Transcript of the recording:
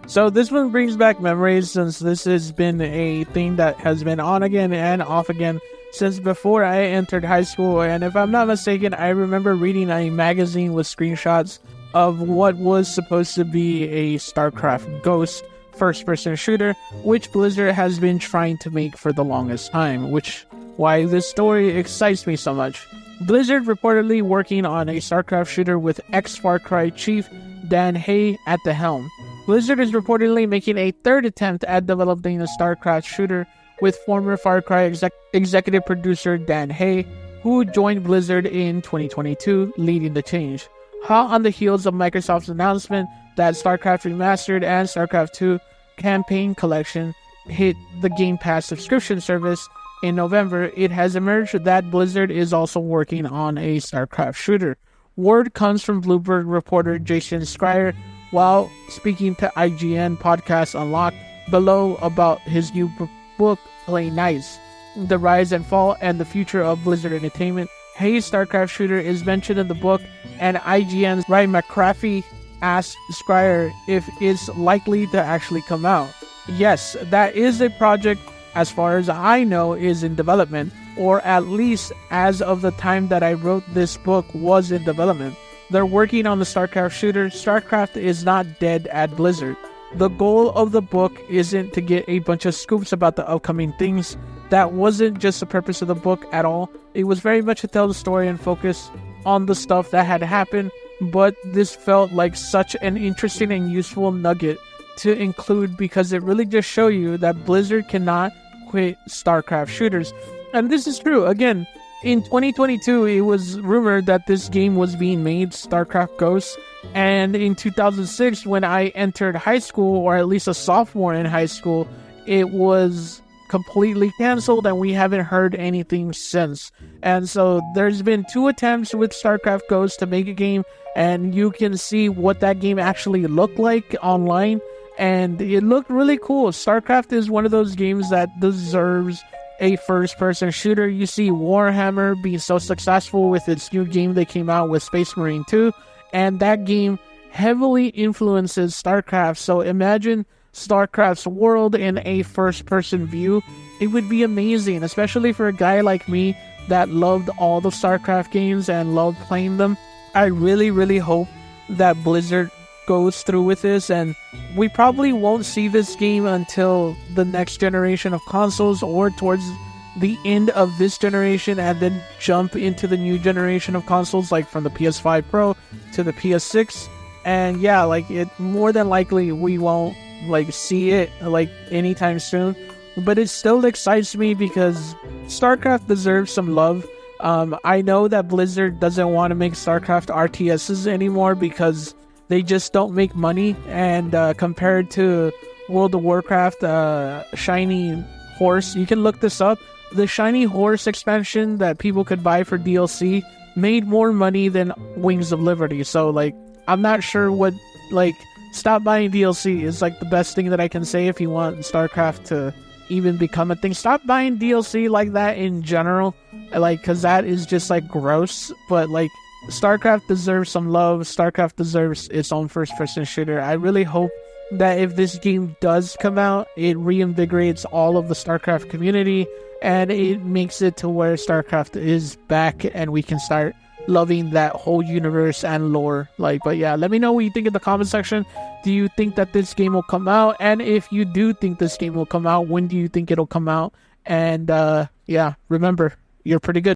So this one brings back memories, since this has been a thing that has been on again and off again since before I entered high school. And if I'm not mistaken, I remember reading a magazine with screenshots of what was supposed to be a Starcraft Ghost first-person shooter, which Blizzard has been trying to make for the longest time, which why this story excites me so much. Blizzard reportedly working on a Starcraft shooter with ex-Far Cry chief Dan Hay at the helm. Blizzard is reportedly making a third attempt at developing a Starcraft shooter with former Far Cry executive producer Dan Hay, who joined Blizzard in 2022, leading the change. Hot on the heels of Microsoft's announcement that Starcraft Remastered and Starcraft 2 Campaign Collection hit the Game Pass subscription service in November, it has emerged that Blizzard is also working on a Starcraft shooter. Word comes from Bloomberg reporter Jason Schreier while speaking to IGN podcast Unlocked below about his new book, Play Nice, The Rise and Fall and the Future of Blizzard Entertainment. Hay's Starcraft shooter is mentioned in the book, and IGN's Ryan McCraffy asked Schreier if it's likely to actually come out. Yes, that is a project, as far as I know, is in development, or at least as of the time that I wrote this book was in development. They're working on the Starcraft shooter. Starcraft is not dead at Blizzard. The goal of the book isn't to get a bunch of scoops about the upcoming things. That wasn't just the purpose of the book at all. It was very much to tell the story and focus on the stuff that had happened, but this felt like such an interesting and useful nugget to include because it really just showed you that Blizzard cannot quit Starcraft shooters. And this is true. Again, in 2022, it was rumored that this game was being made, Starcraft Ghost. And in 2006, when I entered high school, or at least a sophomore in high school, it was completely canceled and we haven't heard anything since. And so there's been 2 attempts with Starcraft Ghost to make a game, and you can see what that game actually looked like online, and it looked really cool. Starcraft is one of those games that deserves a first-person shooter. You see Warhammer being so successful with its new game that came out with Space Marine 2, and that game heavily influences Starcraft. So imagine Starcraft's world in a first-person view. It would be amazing, especially for a guy like me that loved all the Starcraft games and loved playing them. I really, really hope that Blizzard goes through with this, and we probably won't see this game until the next generation of consoles or towards the end of this generation, and then jump into the new generation of consoles, like from the PS5 Pro to the PS6. And yeah, like, it more than likely we won't like see it like anytime soon, but it still excites me because Starcraft deserves some love. I know that Blizzard doesn't want to make Starcraft RTSs anymore because they just don't make money, and compared to World of Warcraft, Shiny Horse, you can look this up, the Shiny Horse expansion that people could buy for DLC made more money than Wings of Liberty. So like, I'm not sure what, like, stop buying DLC is like the best thing that I can say if you want StarCraft to even become a thing. Stop buying DLC like that in general, like, because that is just like gross. But like, StarCraft deserves some love. StarCraft deserves its own first-person shooter. I really hope that if this game does come out, it reinvigorates all of the StarCraft community, and it makes it to where StarCraft is back and we can start loving that whole universe and lore. Like, but yeah, let me know what you think in the comment section. Do you think that this game will come out? And if you do think this game will come out, when do you think it'll come out? And yeah, remember, you're pretty good.